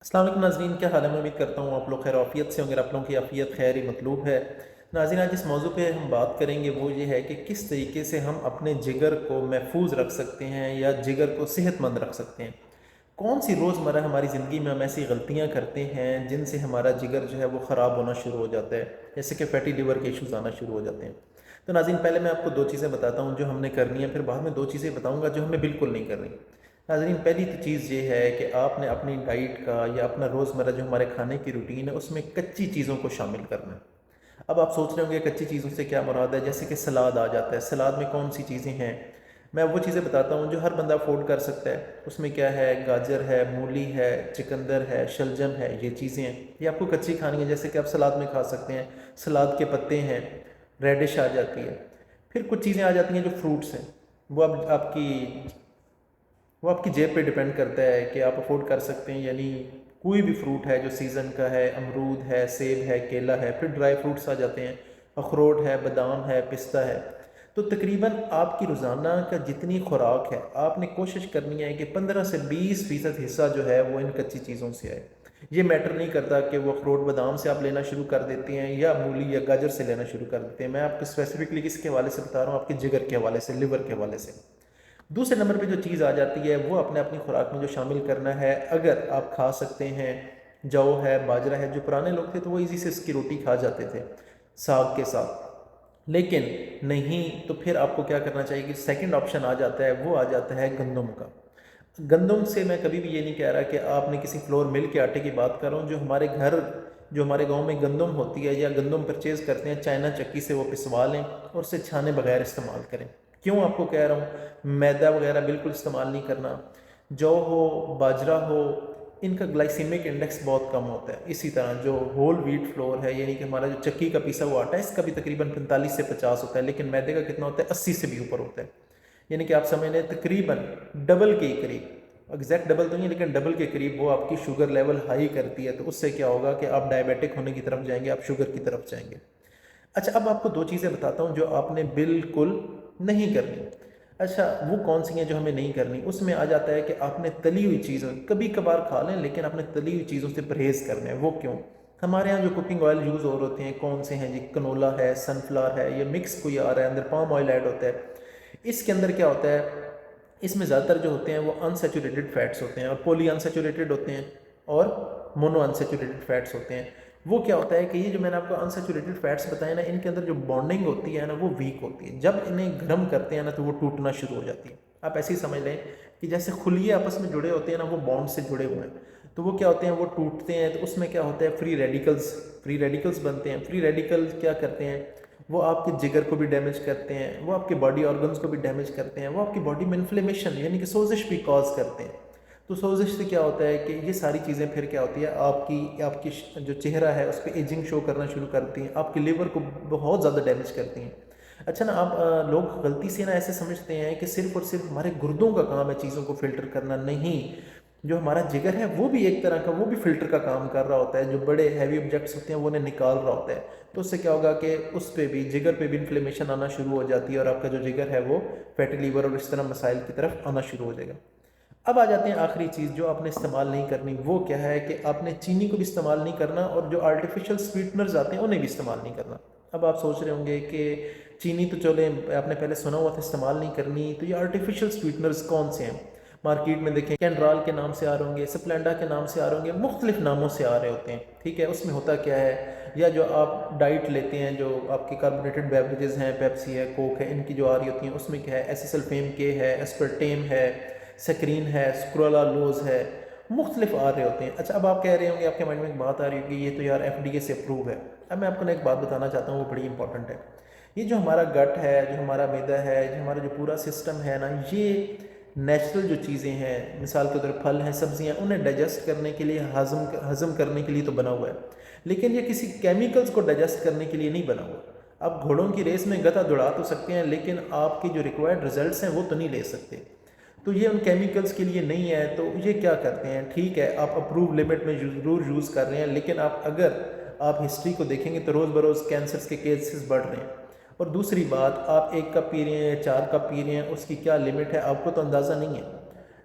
अस्सलाम वालेकुम नाज़रीन, क्या हाल है। मैं उम्मीद करता हूँ आप लोग खैर आफियत से होंगे। आप लोगों की आफियत खैर ही मतलूब है। नाज़रीन, आज जिस मौजू पे हम बात करेंगे वो ये है कि किस तरीके से हम अपने जिगर को महफूज रख सकते हैं या जिगर को सेहतमंद रख सकते हैं। कौन सी रोज़मर्रा हमारी ज़िंदगी में हम ऐसी गलतियाँ करते हैं जिनसे हमारा जिगर जो है वो ख़राब होना शुरू हो जाता है, जैसे कि फैटी लिवर के इशूज़ आना शुरू हो जाते हैं। तो नाज़रीन, पहले मैं आपको दो चीज़ें बताता हूँ जो हमने करनी है, फिर बाद में दो चीज़ें बताऊँगा जो हमें बिल्कुल नहीं करनी। नाज़रीन, पहली तो चीज़ ये है कि आपने अपनी डाइट का या अपना रोज़मर्रा जो हमारे खाने की रूटीन है उसमें कच्ची चीज़ों को शामिल करना है। अब आप सोच रहे होंगे कच्ची चीज़ों से क्या मुराद है, जैसे कि सलाद आ जाता है। सलाद में कौन सी चीज़ें हैं, मैं वो चीज़ें बताता हूँ जो हर बंदा अफोर्ड कर सकता है। उसमें क्या है, गाजर है, मूली है, चुकंदर है, शलजम है, ये चीज़ें हैं। ये आपको कच्ची खानी है, जैसे कि आप सलाद में खा सकते हैं। सलाद के पत्ते हैं, रेडिश आ जाती है। फिर कुछ चीज़ें आ जाती हैं जो फ्रूट्स हैं, वो अब आपकी जेब पे डिपेंड करता है कि आप अफोर्ड कर सकते हैं। यानी कोई भी फ्रूट है जो सीज़न का है, अमरूद है, सेब है, केला है। फिर ड्राई फ्रूट्स आ जाते हैं, अखरोट है, बादाम है, पिस्ता है। तो तकरीबन आपकी रोज़ाना का जितनी खुराक है आपने कोशिश करनी है कि 15 से 20% हिस्सा जो है वो इन कच्ची चीज़ों से आए। ये मैटर नहीं करता कि वो अखरोट बादाम से आप लेना शुरू कर देते हैं या मूली या गाजर से लेना शुरू कर देते हैं। मैं आपको स्पेसिफिकली किसके हवाले से बता रहा हूँ, आपके जिगर के हवाले से, लिवर के हवाले से। दूसरे नंबर पे जो चीज़ आ जाती है वो अपने अपनी खुराक में जो शामिल करना है। अगर आप खा सकते हैं, जौ है, बाजरा है। जो पुराने लोग थे तो वो इजी से इसकी रोटी खा जाते थे साग के साथ। लेकिन नहीं तो फिर आपको क्या करना चाहिए कि सेकंड ऑप्शन आ जाता है, वो आ जाता है गंदम का। गंदम से मैं कभी भी ये नहीं कह रहा कि आपने किसी फ्लोर मिल के आटे की बात कर रहा हूँ। जो हमारे गांव में गंदम होती है या गंदम परचेज़ करते हैं, चाइना चक्की से वो पिसवा लें और उसे छाने बगैर इस्तेमाल करें। क्यों आपको कह रहा हूँ, मैदा वगैरह बिल्कुल इस्तेमाल नहीं करना। जौ हो, बाजरा हो, इनका ग्लाइसीमिक इंडेक्स बहुत कम होता है। इसी तरह जो होल व्हीट फ्लोर है, यानी कि हमारा जो चक्की का पिसा हुआ आटा है, इसका भी तकरीबन 45 से 50 होता है, लेकिन मैदे का कितना होता है, 80 से भी ऊपर होता है। यानी कि आप समझ लें तकरीबन डबल के करीब, एग्जैक्ट डबल तो नहीं लेकिन डबल के करीब वो आपकी शुगर लेवल हाई करती है। तो उससे क्या होगा कि आप डायबिटिक होने की तरफ जाएंगे, आप शुगर की तरफ जाएंगे। अच्छा, अब आपको दो चीज़ें बताता हूँ जो आपने बिल्कुल नहीं करनी। अच्छा, वो कौन सी हैं जो हमें नहीं करनी। उसमें आ जाता है कि आपने तली हुई चीज़ों कभी कभार खा लें, लेकिन आपने तली हुई चीज़ों से परहेज़ करना है। वो क्यों, हमारे यहाँ जो कुकिंग ऑयल यूज़ हो रहे होते हैं कौन से हैं जी, कनोला है, सनफ्लावर है, ये मिक्स कोई आ रहा है, अंदर पाम ऑयल ऐड होता है। इसके अंदर क्या होता है, इसमें ज़्यादातर जो होते हैं वो अनसेचुरेटेड फैट्स होते हैं, और पॉली अनसेचुरेटेड होते हैं और मोनो अनसेचुरेटेड फैट्स होते हैं। वो क्या होता है कि ये जो मैंने आपको अनसेचुरेटेड फैट्स बताए ना, इनके अंदर जो बॉन्डिंग होती है ना वो वीक होती है। जब इन्हें गर्म करते हैं ना तो वो टूटना शुरू हो जाती है। आप ऐसे ही समझ लें कि जैसे खुलिए आपस में जुड़े होते हैं ना, वो बॉन्ड से जुड़े हुए हैं, तो वो क्या होते हैं, वो टूटते हैं। तो उसमें क्या होता है, फ्री रेडिकल्स बनते हैं। फ्री रेडिकल्स क्या करते हैं, वो आपके जिगर को भी डैमेज करते हैं, वो आपके बॉडी ऑर्गन्स को भी डैमेज करते हैं, वो आपकी बॉडी में इन्फ्लेमेशन यानी कि सोजिश भी कॉज करते हैं। तो सोजिश से क्या होता है कि ये सारी चीज़ें फिर क्या होती है, आपकी आपकी जो चेहरा है उस पर एजिंग शो करना शुरू करती हैं, आपके लिवर को बहुत ज़्यादा डैमेज करती हैं। अच्छा ना, आप लोग गलती से ना ऐसे समझते हैं कि सिर्फ और सिर्फ हमारे गुर्दों का काम है चीज़ों को फिल्टर करना। नहीं, जो हमारा जिगर है वो भी एक तरह का, वो भी फिल्टर का काम कर रहा होता है। जो बड़े हैवी ऑब्जेक्ट्स होते हैं वो उन्हें निकाल रहा होता है। तो उससे क्या होगा कि उस पर भी, जिगर पे भी इन्फ्लेमेशन आना शुरू हो जाती है, और आपका जो जिगर है वो फैटी लीवर और इस तरह मसाइल की तरफ आना शुरू हो जाएगा। अब आ जाते हैं आखिरी चीज़ जो आपने इस्तेमाल नहीं करनी। वो क्या है कि आपने चीनी को भी इस्तेमाल नहीं करना, और जो आर्टिफिशियल स्वीटनर्स आते हैं उन्हें भी इस्तेमाल नहीं करना। अब आप सोच रहे होंगे कि चीनी तो चले, आपने पहले सुना हुआ था इस्तेमाल नहीं करनी, तो ये आर्टिफिशियल स्वीटनर्स कौन से हैं। मार्केट में देखें, कैंड्राल के नाम से आ रहे होंगे, स्प्लेंडा के नाम से आ रहे होंगे, मुख्तलिफ नामों से आ रहे होते हैं। ठीक है, उसमें होता क्या है, या जो आप डाइट लेते हैं, जो आपके कार्बोनेटेड बेवरेजेस हैं, पेप्सी है, कोक है, इनकी जो आ रही होती हैं उसमें क्या है, एसिसल्फेम के है, एस्पर्टेम है, सक्रीन है, स्क्रोलालोज है, मुख्तलिफ आ रहे होते हैं। अच्छा, अब आप कह रहे होंगे, आपके माइंड में एक बात आ रही होगी, ये तो यार FDA से अप्रूव है। अब मैं आपको एक बात बताना चाहता हूँ, वो बड़ी इंपॉर्टेंट है। ये जो हमारा गट है, जो हमारा मैदा है, जो हमारा जो पूरा सिस्टम है ना, ये नेचुरल जो चीज़ें हैं, मिसाल के तौर पर फल हैं, सब्जियां, उन्हें डाइजेस्ट करने के लिए, हज़म करने के लिए तो बना हुआ है, लेकिन ये किसी केमिकल्स को डाइजेस्ट करने के लिए नहीं बना हुआ। आप घोड़ों की रेस में गधा दौड़ा तो सकते हैं, लेकिन आपके जो रिक्वायर्ड रिजल्ट्स हैं वो तो नहीं ले सकते। तो ये उन केमिकल्स के लिए नहीं है। तो ये क्या करते हैं, ठीक है आप अप्रूव लिमिट में ज़रूर यूज़ कर रहे हैं, लेकिन आप हिस्ट्री को देखेंगे तो रोज़ बरोज़ कैंसर्स के केसेस बढ़ रहे हैं। और दूसरी बात, आप 1 कप पी रहे हैं, 4 कप पी रहे हैं, उसकी क्या लिमिट है आपको तो अंदाज़ा नहीं है।